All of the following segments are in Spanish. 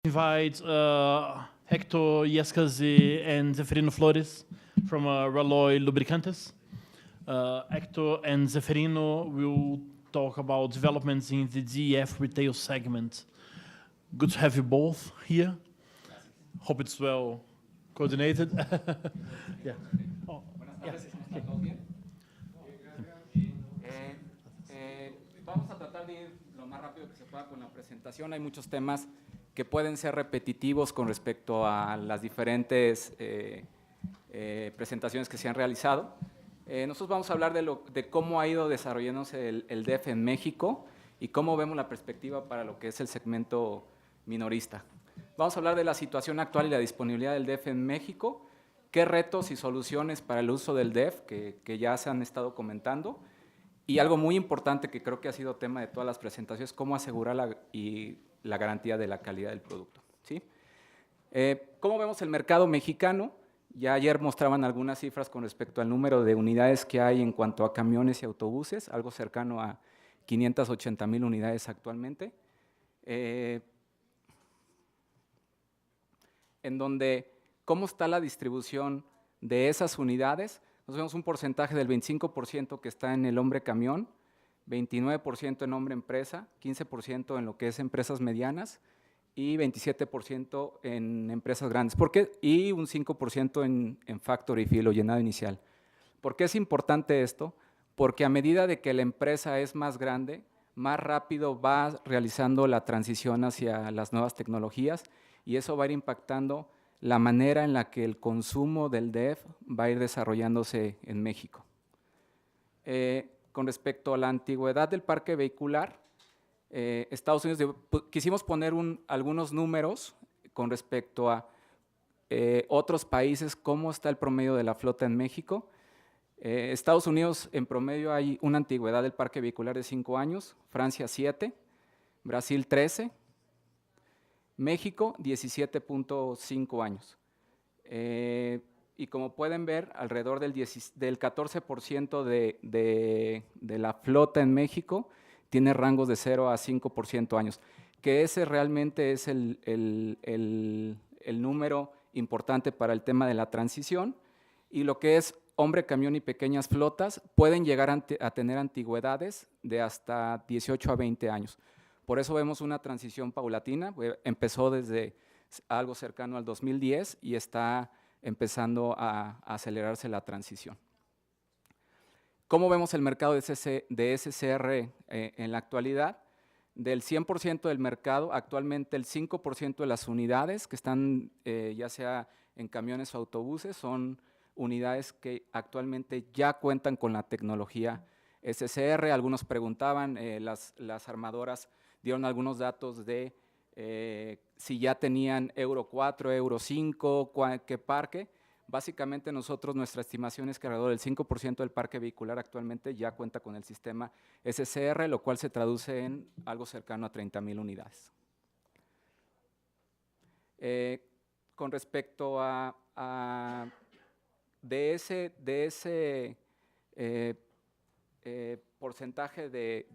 Invite Hector Iescazi and Zeferino Flores from Ralloy Lubricantes. Hector and Zeferino will talk about developments in the DEF retail segment. Good to have you both here. Hope it's well coordinated. Yeah. Oh, Buenas tardes, ¿cómo están? ¿Todos bien? Vamos a tratar de ir lo más rápido que se pueda con la presentación. Hay muchos temas que pueden ser repetitivos con respecto a las diferentes presentaciones que se han realizado. Nosotros vamos a hablar de cómo ha ido desarrollándose el DEF en México y cómo vemos la perspectiva para lo que es el segmento minorista. Vamos a hablar de la situación actual y la disponibilidad del DEF en México, qué retos y soluciones para el uso del DEF que ya se han estado comentando, y algo muy importante que creo que ha sido tema de todas las presentaciones, cómo asegurar la garantía de la calidad del producto, ¿sí? ¿Cómo vemos el mercado mexicano? Ya ayer mostraban algunas cifras con respecto al número de unidades que hay en cuanto a camiones y autobuses, algo cercano a 580,000 unidades actualmente, en donde cómo está la distribución de esas unidades. Nos vemos un porcentaje del 25% que está en el hombre camión, 29% en hombre empresa, 15% en lo que es empresas medianas y 27% en empresas grandes. ¿Por qué? Y un 5% en factory fill o llenado inicial. ¿Por qué es importante esto? Porque a medida de que la empresa es más grande, más rápido va realizando la transición hacia las nuevas tecnologías y eso va a ir impactando la manera en la que el consumo del DEF va a ir desarrollándose en México. Con respecto a la antigüedad del parque vehicular, Estados Unidos, quisimos poner algunos números con respecto a otros países, cómo está el promedio de la flota en México. Estados Unidos, en promedio, hay una antigüedad del parque vehicular de 5 años, Francia 7, Brasil 13, México 17.5 años. Y como pueden ver, alrededor del 14% de la flota en México tiene rangos de 0 a 5% años, que ese realmente es el número importante para el tema de la transición. Y lo que es hombre, camión y pequeñas flotas pueden llegar a tener antigüedades de hasta 18 a 20 años. Por eso vemos una transición paulatina, empezó desde algo cercano al 2010 y está empezando a acelerarse la transición. ¿Cómo vemos el mercado de SCR en la actualidad? Del 100% del mercado, actualmente el 5% de las unidades que están ya sea en camiones o autobuses son unidades que actualmente ya cuentan con la tecnología SCR. Algunos preguntaban, las armadoras dieron algunos datos de si ya tenían Euro 4, Euro 5, qué parque. Básicamente nuestra estimación es que alrededor del 5% del parque vehicular actualmente ya cuenta con el sistema SCR, lo cual se traduce en algo cercano a 30,000 unidades. Con respecto a ese porcentaje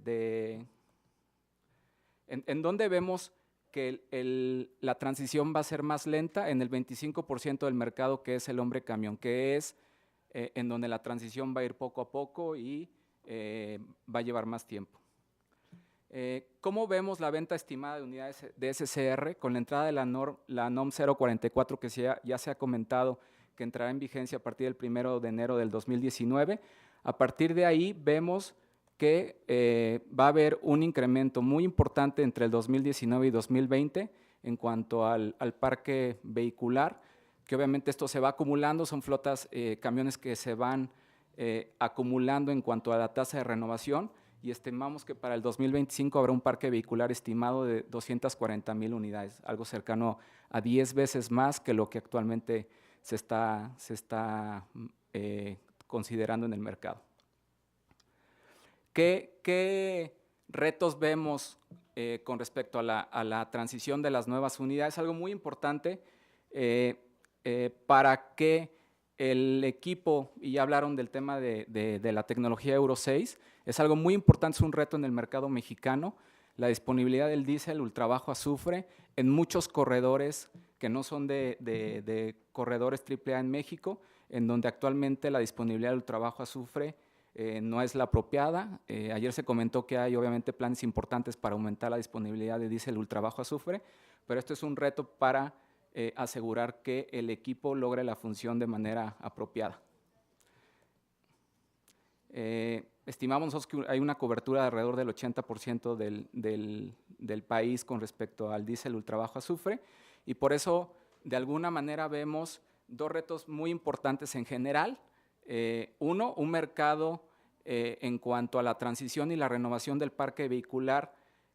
¿en dónde vemos que la transición va a ser más lenta? En el 25% del mercado, que es el hombre camión, que es en donde la transición va a ir poco a poco y va a llevar más tiempo. ¿Cómo vemos la venta estimada de unidades de SCR? Con la entrada de la NOM 044, que ya se ha comentado que entrará en vigencia a partir del 1 de enero del 2019, a partir de ahí vemos que va a haber un incremento muy importante entre el 2019 y 2020 en cuanto al parque vehicular, que obviamente esto se va acumulando, son flotas, camiones que se van acumulando en cuanto a la tasa de renovación, y estimamos que para el 2025 habrá un parque vehicular estimado de 240,000 unidades, algo cercano a 10 veces más que lo que actualmente se está considerando en el mercado. ¿Qué retos vemos con respecto a la transición de las nuevas unidades? Algo muy importante para que el equipo, y ya hablaron del tema de la tecnología Euro 6, es algo muy importante, es un reto en el mercado mexicano, la disponibilidad del diésel ultrabajo azufre en muchos corredores que no son de corredores AAA en México, en donde actualmente la disponibilidad del trabajo azufre no es la apropiada. Ayer se comentó que hay obviamente planes importantes para aumentar la disponibilidad de diésel ultrabajo azufre, pero esto es un reto para asegurar que el equipo logre la función de manera apropiada. Estimamos nosotros que hay una cobertura de alrededor del 80% del país con respecto al diésel ultrabajo azufre, y por eso de alguna manera vemos dos retos muy importantes en general. Uno, un mercado en cuanto a la transición y la renovación del parque vehicular.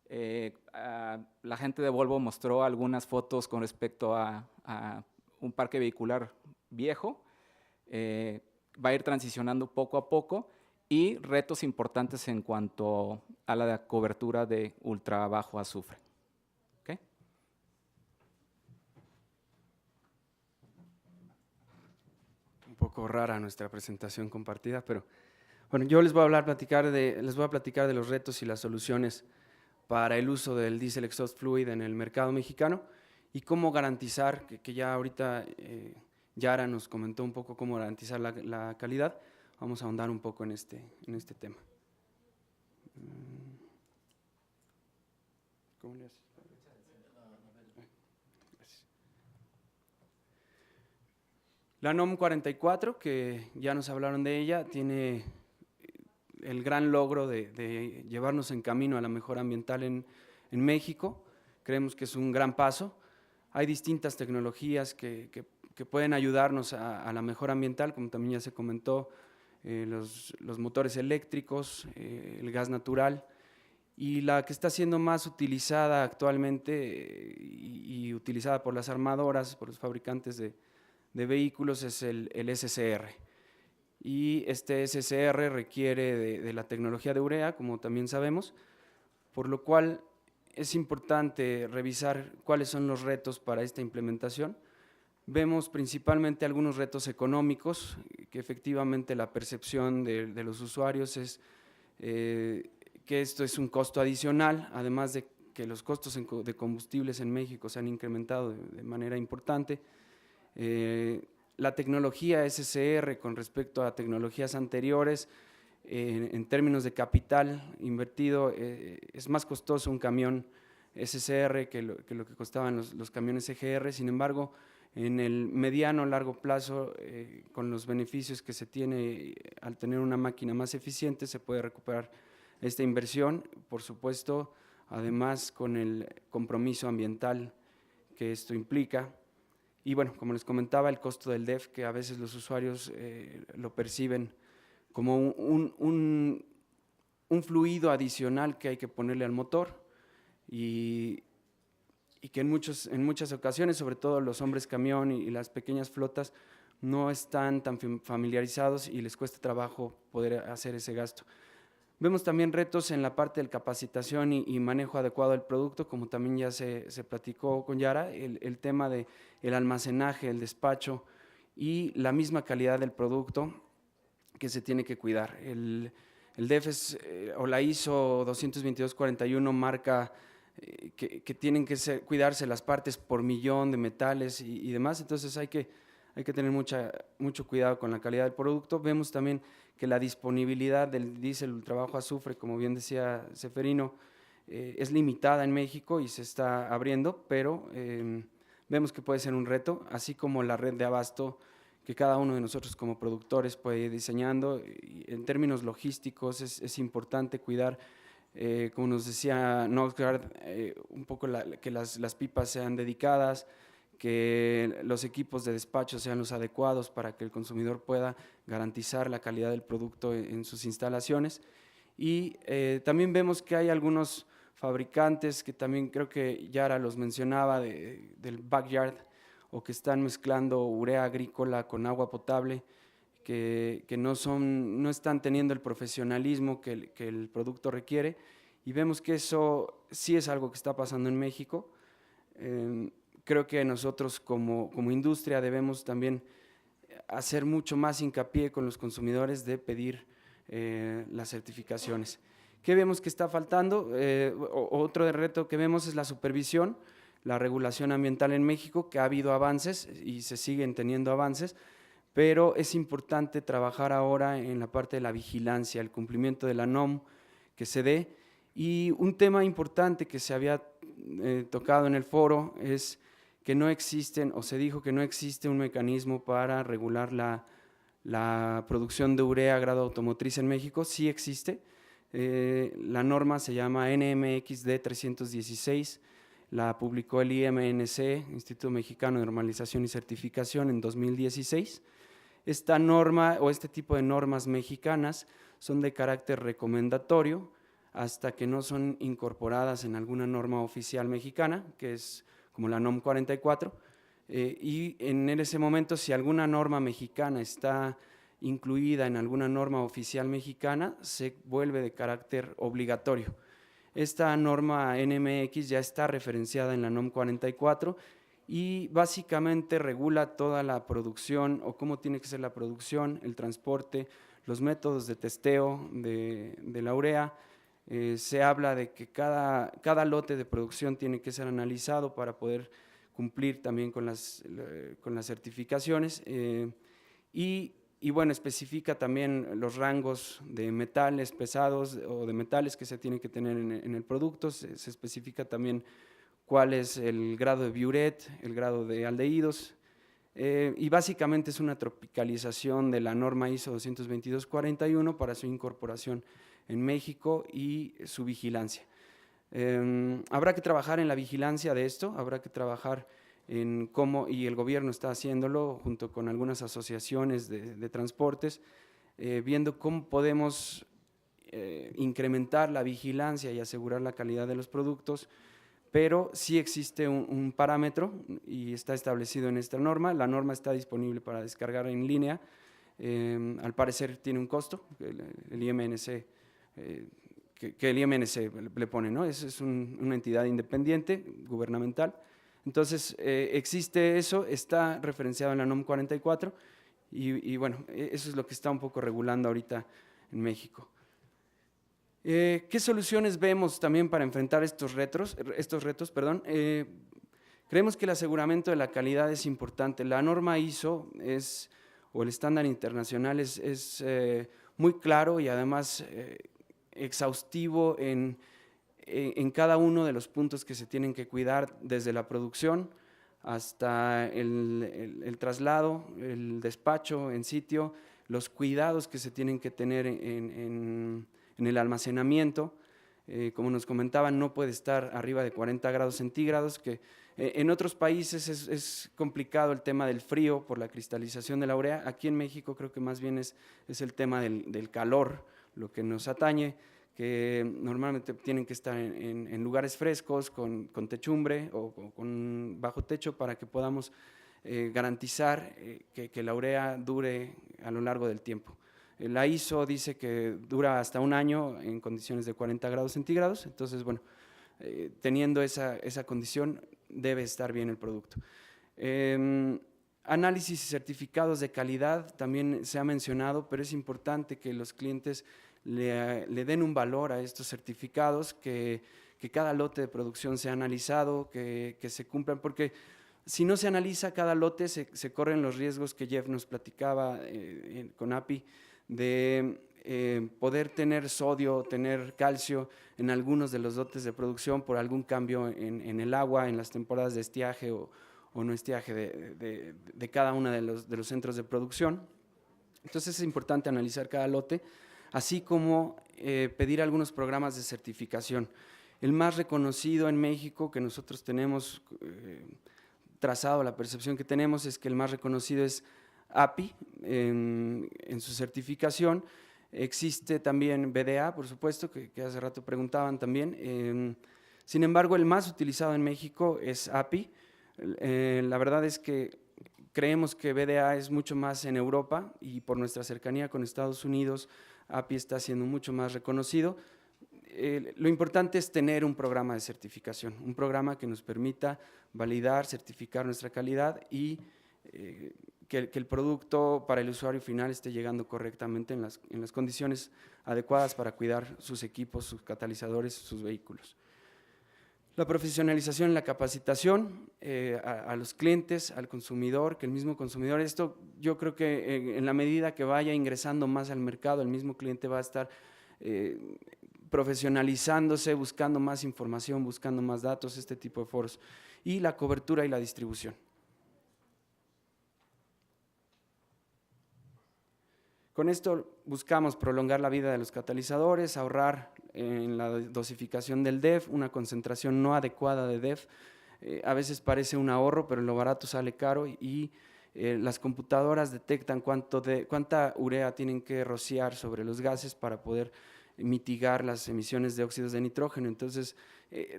La gente de Volvo mostró algunas fotos con respecto a un parque vehicular viejo. Va a ir transicionando poco a poco, y retos importantes en cuanto a la cobertura de ultra bajo azufre. ¿Okay? Un poco rara nuestra presentación compartida, pero bueno, yo les voy a platicar de los retos y las soluciones para el uso del diesel exhaust fluid en el mercado mexicano y cómo garantizar, que ya ahorita Yara nos comentó un poco cómo garantizar la calidad. Vamos a ahondar un poco en este tema. ¿Cómo le haces? La NOM 44, que ya nos hablaron de ella, tiene el gran logro de llevarnos en camino a la mejora ambiental en México. Creemos que es un gran paso. Hay distintas tecnologías que pueden ayudarnos a la mejora ambiental, como también ya se comentó, los motores eléctricos, el gas natural, y la que está siendo más utilizada actualmente y utilizada por las armadoras, por los fabricantes de vehículos, es el SCR. Y este SCR requiere de la tecnología de urea, como también sabemos, por lo cual es importante revisar cuáles son los retos para esta implementación. Vemos principalmente algunos retos económicos, que efectivamente la percepción de los usuarios es que esto es un costo adicional, además de que los costos de combustibles en México se han incrementado de manera importante. La tecnología SCR con respecto a tecnologías anteriores, en términos de capital invertido, es más costoso un camión SCR que lo que costaban los camiones EGR. Sin embargo, en el mediano largo plazo, con los beneficios que se tiene al tener una máquina más eficiente, se puede recuperar esta inversión, por supuesto, además con el compromiso ambiental que esto implica. Y bueno, como les comentaba, el costo del DEF, que a veces los usuarios lo perciben como un fluido adicional que hay que ponerle al motor, y que en muchas ocasiones, sobre todo los hombres camión y las pequeñas flotas, no están tan familiarizados y les cuesta trabajo poder hacer ese gasto. Vemos también retos en la parte de capacitación y manejo adecuado del producto, como también ya se platicó con Yara, el tema del almacenaje, el despacho y la misma calidad del producto que se tiene que cuidar. El DEF o la ISO 22241 marca que tienen que cuidarse las partes por millón de metales y demás, entonces hay que tener mucho cuidado con la calidad del producto. Vemos también que la disponibilidad del diésel ultrabajo azufre, como bien decía Ceferino, es limitada en México y se está abriendo, pero vemos que puede ser un reto, así como la red de abasto que cada uno de nosotros como productores puede ir diseñando. En términos logísticos es importante cuidar, como nos decía Northgard, un poco que las pipas sean dedicadas, que los equipos de despacho sean los adecuados para que el consumidor pueda garantizar la calidad del producto en sus instalaciones. Y también vemos que hay algunos fabricantes que también creo que Yara los mencionaba, del backyard, o que están mezclando urea agrícola con agua potable, que no están teniendo el profesionalismo que el producto requiere, y vemos que eso sí es algo que está pasando en México. Creo que nosotros como industria debemos también hacer mucho más hincapié con los consumidores de pedir las certificaciones. ¿Qué vemos que está faltando? Otro reto que vemos es la supervisión. la regulación ambiental en México, que ha habido avances y se siguen teniendo avances, pero es importante trabajar ahora en la parte de la vigilancia, el cumplimiento de la NOM que se dé. Y un tema importante que se había tocado en el foro es que no existen, o se dijo que no existe un mecanismo para regular la producción de urea a grado automotriz en México. Sí existe. La norma se llama NMXD 316, la publicó el IMNC, Instituto Mexicano de Normalización y Certificación, en 2016. Esta norma o este tipo de normas mexicanas son de carácter recomendatorio hasta que no son incorporadas en alguna norma oficial mexicana, que es como la NOM 44, y en ese momento, si alguna norma mexicana está incluida en alguna norma oficial mexicana, se vuelve de carácter obligatorio. Esta norma NMX ya está referenciada en la NOM 44 y básicamente regula toda la producción o cómo tiene que ser la producción, el transporte, los métodos de testeo de la urea. Se habla de que cada lote de producción tiene que ser analizado para poder cumplir también con las certificaciones y bueno, especifica también los rangos de metales pesados o de metales que se tienen que tener en el producto. Se especifica también cuál es el grado de biuret, el grado de aldehídos, y básicamente es una tropicalización de la norma ISO 22241 para su incorporación en México y su vigilancia. Habrá que trabajar en la vigilancia de esto, habrá que trabajar en cómo, y el gobierno está haciéndolo junto con algunas asociaciones de transportes, viendo cómo podemos incrementar la vigilancia y asegurar la calidad de los productos, pero sí existe un parámetro y está establecido en esta norma. La norma está disponible para descargar en línea, al parecer tiene un costo, el IMNC, que el IMNC le pone, ¿no? Es una entidad independiente, gubernamental. Entonces, existe eso, está referenciado en la NOM 44 y bueno, eso es lo que está un poco regulando ahorita en México. ¿Qué soluciones vemos también para enfrentar estos retos? Creemos que el aseguramiento de la calidad es importante. La norma ISO o el estándar internacional es muy claro y además exhaustivo en cada uno de los puntos que se tienen que cuidar, desde la producción hasta el traslado, el despacho en sitio, los cuidados que se tienen que tener en el almacenamiento. Como nos comentaban, no puede estar arriba de 40 grados centígrados, que en otros países es complicado el tema del frío por la cristalización de la urea. Aquí en México creo que más bien es el tema del calor lo que nos atañe, que normalmente tienen que estar en lugares frescos, con techumbre o con bajo techo, para que podamos garantizar que la urea dure a lo largo del tiempo. La ISO dice que dura hasta un año en condiciones de 40 grados centígrados, entonces, bueno, teniendo esa condición, debe estar bien el producto. Análisis y certificados de calidad también se ha mencionado, pero es importante que los clientes le den un valor a estos certificados, que cada lote de producción sea analizado, que se cumplan, porque si no se analiza cada lote, se corren los riesgos que Jeff nos platicaba con API, de poder tener sodio, tener calcio en algunos de los lotes de producción por algún cambio en el agua, en las temporadas de estiaje o no estiaje de cada uno de los centros de producción. Entonces es importante analizar cada lote, así como pedir algunos programas de certificación. El más reconocido en México que nosotros tenemos trazado, la percepción que tenemos es que el más reconocido es API en su certificación. Existe también BDA, por supuesto, que hace rato preguntaban también. Sin embargo, el más utilizado en México es API. La verdad es que creemos que BDA es mucho más en Europa, y por nuestra cercanía con Estados Unidos, API está siendo mucho más reconocido. Lo importante es tener un programa de certificación, un programa que nos permita validar, certificar nuestra calidad y que el producto para el usuario final esté llegando correctamente en las condiciones adecuadas para cuidar sus equipos, sus catalizadores, sus vehículos. La profesionalización y la capacitación a los clientes, al consumidor, que el mismo consumidor, esto yo creo que en la medida que vaya ingresando más al mercado, el mismo cliente va a estar profesionalizándose, buscando más información, buscando más datos, este tipo de foros, y la cobertura y la distribución. Con esto buscamos prolongar la vida de los catalizadores, ahorrar en la dosificación del DEF, una concentración no adecuada de DEF. A veces parece un ahorro, pero lo barato sale caro y las computadoras detectan cuánta urea tienen que rociar sobre los gases para poder mitigar las emisiones de óxidos de nitrógeno. Entonces,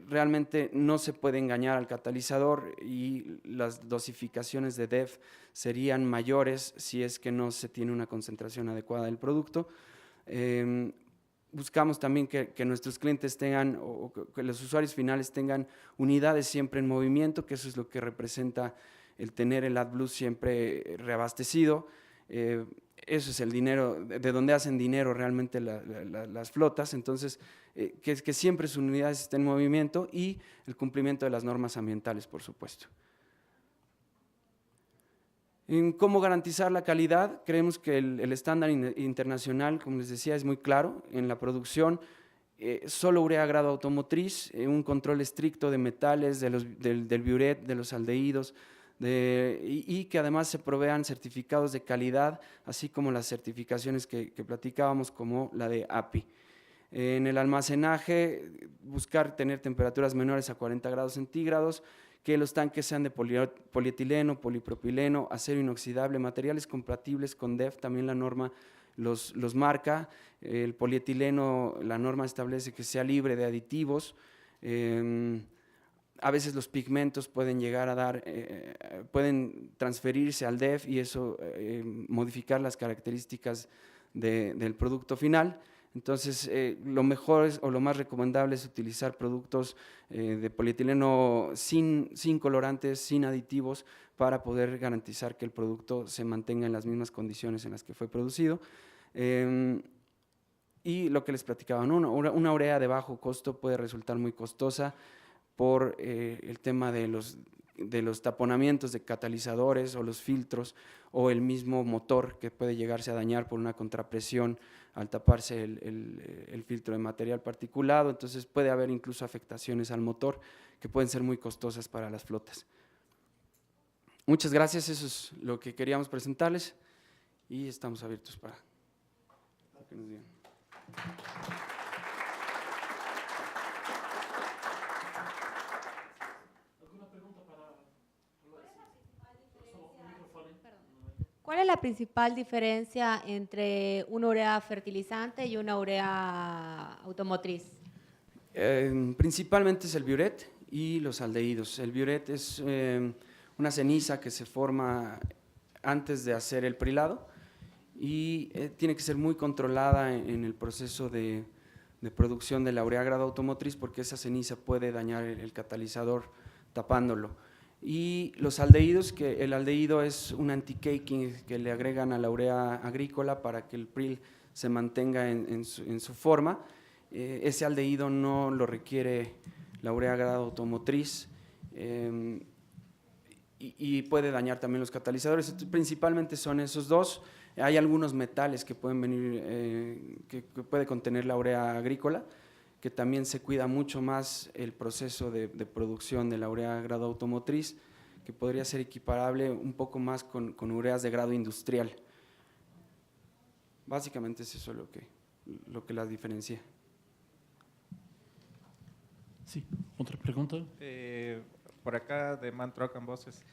realmente no se puede engañar al catalizador y las dosificaciones de DEF serían mayores si es que no se tiene una concentración adecuada del producto. Buscamos también que nuestros clientes tengan, o que los usuarios finales tengan unidades siempre en movimiento, que eso es lo que representa el tener el AdBlue siempre reabastecido. Eso es el dinero, de donde hacen dinero realmente las flotas. Entonces, que siempre sus unidades estén en movimiento y el cumplimiento de las normas ambientales, por supuesto. En cómo garantizar la calidad, creemos que el estándar internacional, como les decía, es muy claro. En la producción, solo urea grado automotriz, un control estricto de metales, del biuret, de los aldehídos, y que además se provean certificados de calidad, así como las certificaciones que platicábamos, como la de API. En el almacenaje, buscar tener temperaturas menores a 40 grados centígrados, que los tanques sean de polietileno, polipropileno, acero inoxidable, materiales compatibles con DEF, también la norma los marca. El polietileno, la norma establece que sea libre de aditivos. A veces los pigmentos pueden llegar a pueden transferirse al DEF y eso modificar las características del producto final. Entonces, lo mejor o lo más recomendable es utilizar productos de polietileno sin colorantes, sin aditivos, para poder garantizar que el producto se mantenga en las mismas condiciones en las que fue producido. Y lo que les platicaba, ¿no? Una urea de bajo costo puede resultar muy costosa por el tema de los taponamientos de catalizadores o los filtros, o el mismo motor que puede llegarse a dañar por una contrapresión al taparse el filtro de material particulado. Entonces puede haber incluso afectaciones al motor que pueden ser muy costosas para las flotas. Muchas gracias, eso es lo que queríamos presentarles y estamos abiertos para que nos digan. ¿Cuál es la principal diferencia entre una urea fertilizante y una urea automotriz? Principalmente es el biuret y los aldehídos. El biuret es una ceniza que se forma antes de hacer el prilado y tiene que ser muy controlada en el proceso de producción de la urea grado automotriz, porque esa ceniza puede dañar el catalizador tapándolo. Y los aldehídos, que el aldehído es un anti-caking que le agregan a la urea agrícola para que el pril se mantenga en su forma. Ese aldehído no lo requiere la urea grado automotriz y puede dañar también los catalizadores. Principalmente son esos dos. Hay algunos metales que pueden venir, que puede contener la urea agrícola, que también se cuida mucho más el proceso de producción de la urea grado automotriz, que podría ser equiparable un poco más con ureas de grado industrial. Básicamente es eso lo que las diferencia. Sí, otra pregunta. Por acá de Man Truck and Buses.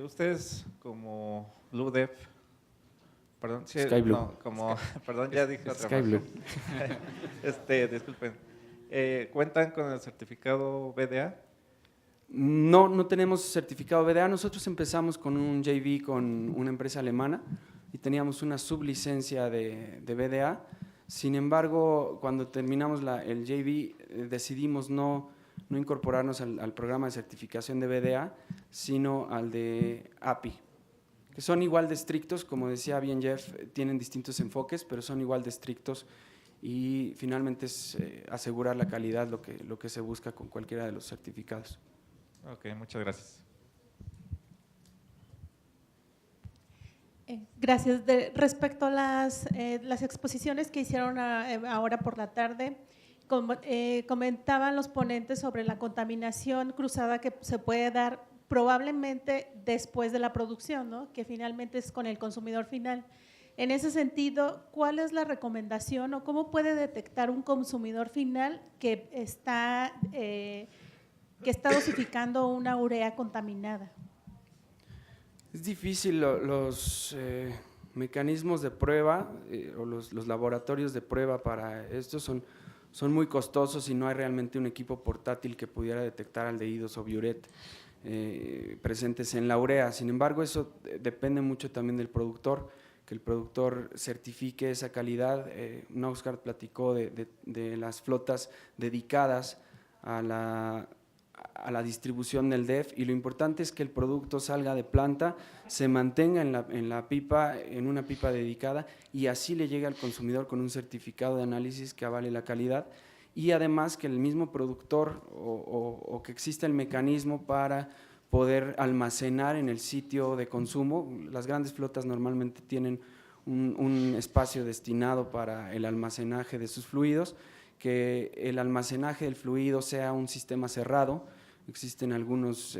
Ustedes como BlueDev, perdón, sí, Sky Blue. No, como, perdón, ya dije otra Sky Blue. Disculpen. ¿Cuentan con el certificado BDA? No tenemos certificado BDA. Nosotros empezamos con un JV con una empresa alemana y teníamos una sublicencia de BDA. Sin embargo, cuando terminamos el JV, decidimos no incorporarnos al programa de certificación de BDA, sino al de API, que son igual de estrictos, como decía bien Jeff, tienen distintos enfoques, pero son igual de estrictos y finalmente es asegurar la calidad lo que se busca con cualquiera de los certificados. Ok, muchas gracias. Gracias. Respecto a las exposiciones que hicieron ahora por la tarde, comentaban los ponentes sobre la contaminación cruzada que se puede dar probablemente después de la producción, ¿no? Que finalmente es con el consumidor final. En ese sentido, ¿cuál es la recomendación o cómo puede detectar un consumidor final que está dosificando una urea contaminada? Es difícil, los mecanismos de prueba o los laboratorios de prueba para esto son muy costosos y no hay realmente un equipo portátil que pudiera detectar aldehídos o biuret presentes en la urea. Sin embargo, eso depende mucho también del productor, que el productor certifique esa calidad. Óscar platicó de las flotas dedicadas a la distribución del DEF, y lo importante es que el producto salga de planta, se mantenga en la pipa, en una pipa dedicada, y así le llegue al consumidor con un certificado de análisis que avale la calidad, y además que el mismo productor o que exista el mecanismo para poder almacenar en el sitio de consumo. Las grandes flotas normalmente tienen un espacio destinado para el almacenaje de sus fluidos, que el almacenaje del fluido sea un sistema cerrado. Existen algunos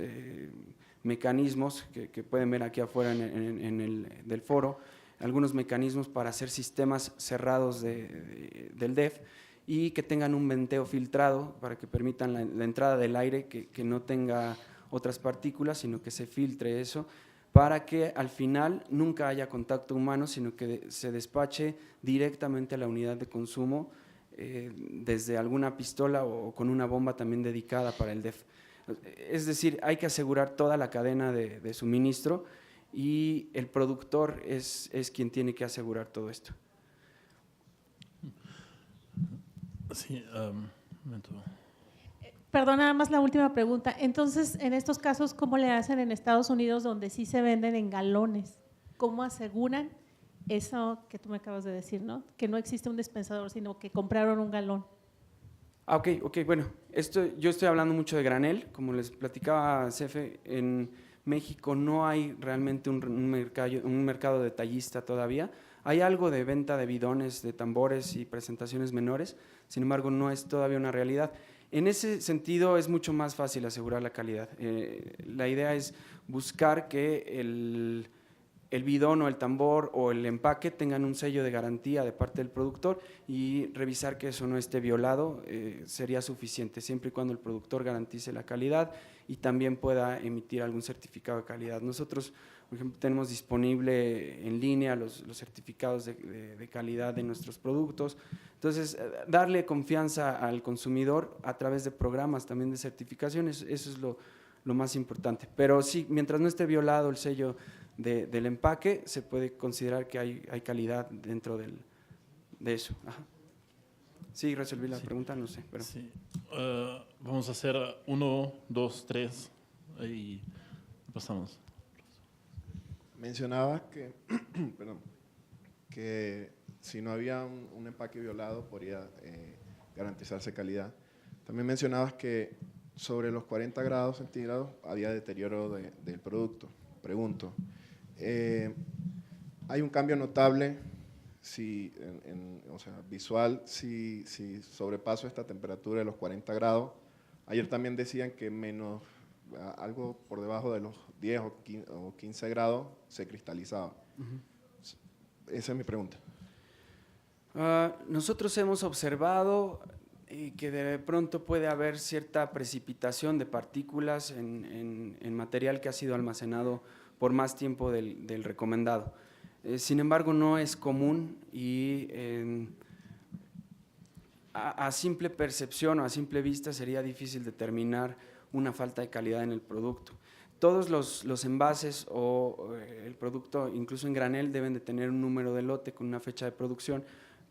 mecanismos que pueden ver aquí afuera del foro, algunos mecanismos para hacer sistemas cerrados del DEF y que tengan un venteo filtrado para que permitan la entrada del aire, que no tenga otras partículas, sino que se filtre eso, para que al final nunca haya contacto humano, sino que se despache directamente a la unidad de consumo desde alguna pistola o con una bomba también dedicada para el DEF. Es decir, hay que asegurar toda la cadena de suministro y el productor es quien tiene que asegurar todo esto. Sí, un momento. Perdón, nada más la última pregunta. Entonces, en estos casos, ¿cómo le hacen en Estados Unidos donde sí se venden en galones? ¿Cómo aseguran eso que tú me acabas de decir, ¿no? Que no existe un dispensador, sino que compraron un galón. Ok, bueno, yo estoy hablando mucho de granel, como les platicaba Cefe, en México no hay realmente un mercado detallista todavía. Hay algo de venta de bidones, de tambores y presentaciones menores, sin embargo no es todavía una realidad. En ese sentido es mucho más fácil asegurar la calidad. La idea es buscar que el bidón o el tambor o el empaque tengan un sello de garantía de parte del productor y revisar que eso no esté violado sería suficiente, siempre y cuando el productor garantice la calidad y también pueda emitir algún certificado de calidad. Nosotros, por ejemplo, tenemos disponible en línea los certificados de calidad de nuestros productos. Entonces, darle confianza al consumidor a través de programas también de certificaciones, eso es lo más importante. Pero sí, mientras no esté violado el sello del empaque, se puede considerar que hay calidad dentro de eso. Ajá. Sí, resolví la pregunta, no sé. Pero. Sí. Vamos a hacer 1, 2, 3 y pasamos. Mencionabas que, perdón, que si no había un empaque violado podría garantizarse calidad. También mencionabas que sobre los 40 grados centígrados había deterioro del producto. Pregunto, ¿hay un cambio notable o sea, visual si sobrepaso esta temperatura de los 40 grados? Ayer también decían que algo por debajo de los 10 o 15 grados se cristalizaba. Esa es mi pregunta. Nosotros hemos observado que de pronto puede haber cierta precipitación de partículas en material que ha sido almacenado por más tiempo del recomendado. Sin embargo, no es común y a simple percepción o a simple vista sería difícil determinar una falta de calidad en el producto. Todos los envases o el producto, incluso en granel, deben de tener un número de lote con una fecha de producción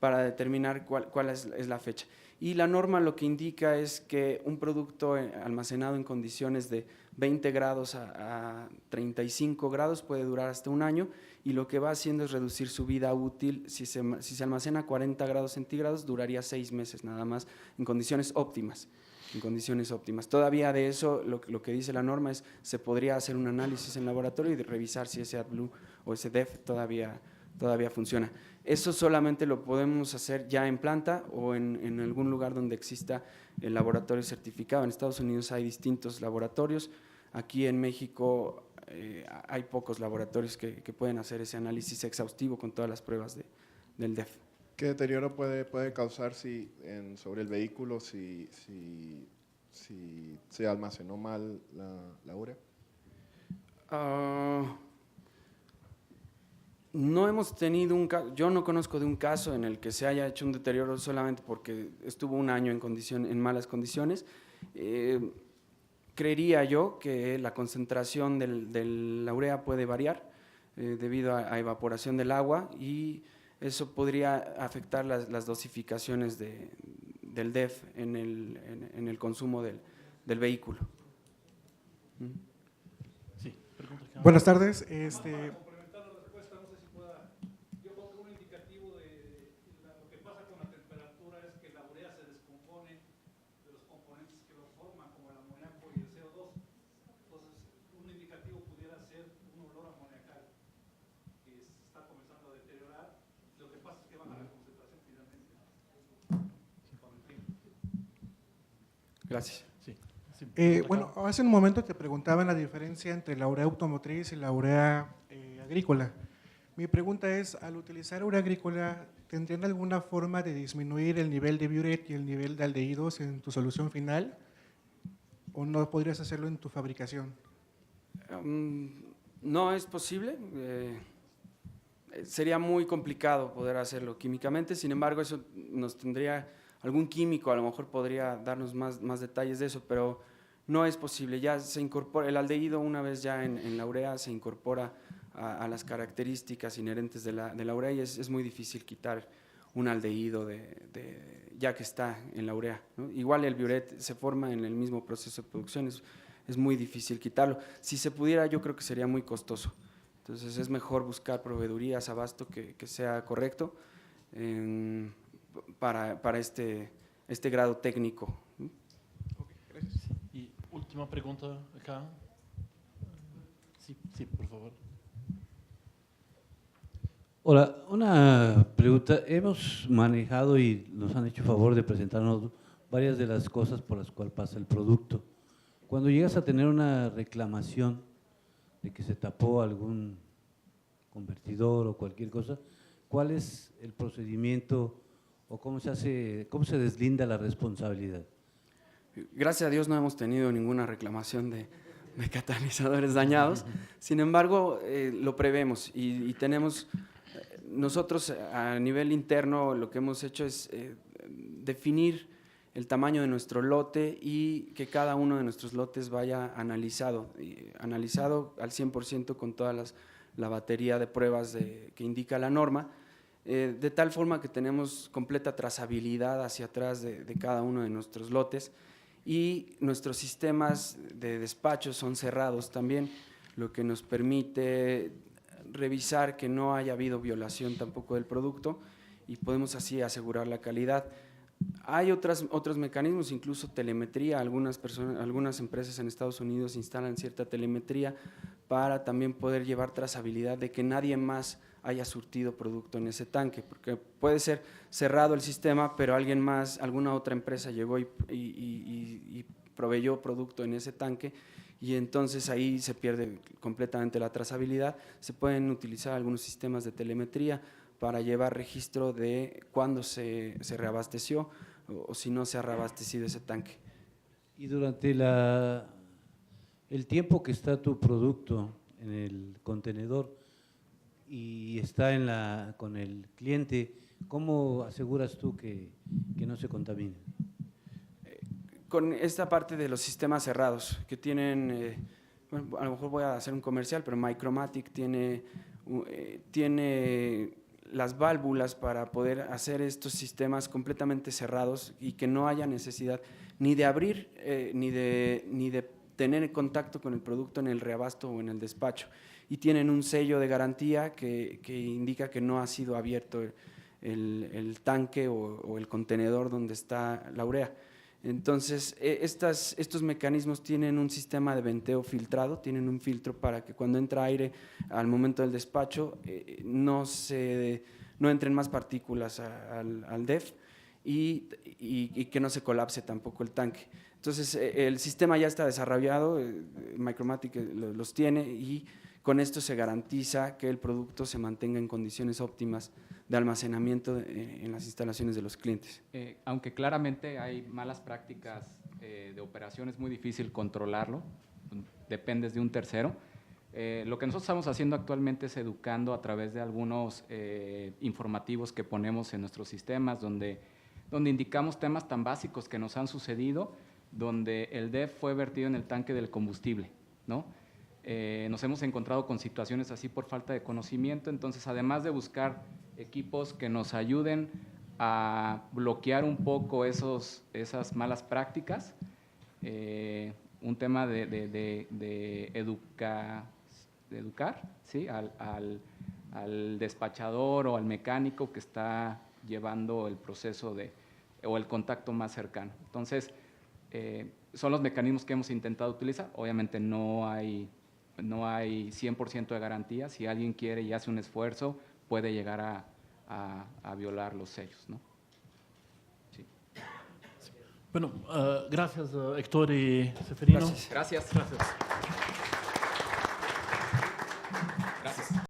para determinar cuál es la fecha. Y la norma lo que indica es que un producto almacenado en condiciones de 20 grados a 35 grados puede durar hasta un año, y lo que va haciendo es reducir su vida útil. Si se almacena a 40 grados centígrados, duraría 6 meses nada más en condiciones óptimas. Todavía de eso, lo que dice la norma es se podría hacer un análisis en laboratorio y revisar si ese AdBlue o ese DEF todavía funciona. Eso solamente lo podemos hacer ya en planta o en algún lugar donde exista el laboratorio certificado. En Estados Unidos hay distintos laboratorios. Aquí en México hay pocos laboratorios que pueden hacer ese análisis exhaustivo con todas las pruebas del DEF. ¿Qué deterioro puede causar sobre el vehículo si se almacenó mal la urea? No hemos tenido yo no conozco de un caso en el que se haya hecho un deterioro solamente porque estuvo un año en malas condiciones. Creería yo que la concentración de la urea puede variar debido a evaporación del agua, y eso podría afectar las dosificaciones del DEF en el consumo del vehículo. Sí, pregunta acá. Buenas tardes. Gracias. Sí, sí, Bueno, hace un momento te preguntaban la diferencia entre la urea automotriz y la urea agrícola. Mi pregunta es, al utilizar urea agrícola, ¿tendrían alguna forma de disminuir el nivel de biuret y el nivel de aldehídos en tu solución final? ¿O no podrías hacerlo en tu fabricación? No es posible. Sería muy complicado poder hacerlo químicamente. Sin embargo, eso nos tendría algún químico, a lo mejor podría darnos más detalles de eso, pero no es posible. Ya se incorpora el aldehído, una vez ya en la urea, se incorpora a las características inherentes de la urea, y es muy difícil quitar un aldehído ya que está en la urea, ¿no? Igual el biuret se forma en el mismo proceso de producción, es muy difícil quitarlo. Si se pudiera, yo creo que sería muy costoso. Entonces es mejor buscar proveedurías, abasto que sea correcto para este grado técnico. Okay, gracias. Y última pregunta acá. Sí, por favor. Hola, una pregunta. Hemos manejado y nos han hecho favor de presentarnos varias de las cosas por las cuales pasa el producto. Cuando llegas a tener una reclamación de que se tapó algún convertidor o cualquier cosa, ¿cuál es el procedimiento o cómo se deslinda la responsabilidad? Gracias a Dios no hemos tenido ninguna reclamación de catalizadores dañados. Sin embargo, lo prevemos y tenemos, nosotros a nivel interno lo que hemos hecho es definir el tamaño de nuestro lote y que cada uno de nuestros lotes vaya analizado al 100% con toda la batería de pruebas que indica la norma, de tal forma que tenemos completa trazabilidad hacia atrás de cada uno de nuestros lotes, y nuestros sistemas de despacho son cerrados también, lo que nos permite revisar que no haya habido violación tampoco del producto, y podemos así asegurar la calidad. Hay otros mecanismos, incluso telemetría. Algunas empresas en Estados Unidos instalan cierta telemetría para también poder llevar trazabilidad de que nadie más haya surtido producto en ese tanque, porque puede ser cerrado el sistema, pero alguien más, alguna otra empresa llegó y proveyó producto en ese tanque, y entonces ahí se pierde completamente la trazabilidad. Se pueden utilizar algunos sistemas de telemetría para llevar registro de cuándo se reabasteció o si no se ha reabastecido ese tanque. Y durante el tiempo que está tu producto en el contenedor y está con el cliente, ¿cómo aseguras tú que no se contamine? Con esta parte de los sistemas cerrados que tienen, bueno, a lo mejor voy a hacer un comercial, pero Micromatic tiene las válvulas para poder hacer estos sistemas completamente cerrados y que no haya necesidad ni de abrir ni de tener contacto con el producto en el reabasto o en el despacho. Y tienen un sello de garantía que indica que no ha sido abierto el tanque o el contenedor donde está la urea. Entonces, estos mecanismos tienen un sistema de venteo filtrado, tienen un filtro para que cuando entra aire al momento del despacho no entren más partículas al DEF y que no se colapse tampoco el tanque. Entonces, el sistema ya está desarrollado, Micromatic los tiene y con esto se garantiza que el producto se mantenga en condiciones óptimas de almacenamiento en las instalaciones de los clientes. Aunque claramente hay malas prácticas de operación, es muy difícil controlarlo, dependes de un tercero. Lo que nosotros estamos haciendo actualmente es educando a través de algunos informativos que ponemos en nuestros sistemas, donde indicamos temas tan básicos que nos han sucedido, donde el DEF fue vertido en el tanque del combustible, ¿no? Nos hemos encontrado con situaciones así por falta de conocimiento, entonces además de buscar equipos que nos ayuden a bloquear un poco esas malas prácticas, un tema de educar, ¿sí? al despachador o al mecánico que está llevando el proceso o el contacto más cercano. Entonces, son los mecanismos que hemos intentado utilizar. Obviamente no hay 100% de garantía. Si alguien quiere y hace un esfuerzo, puede llegar a violar los sellos, ¿no? Sí. Bueno, gracias Héctor y Seferino. Gracias. Gracias.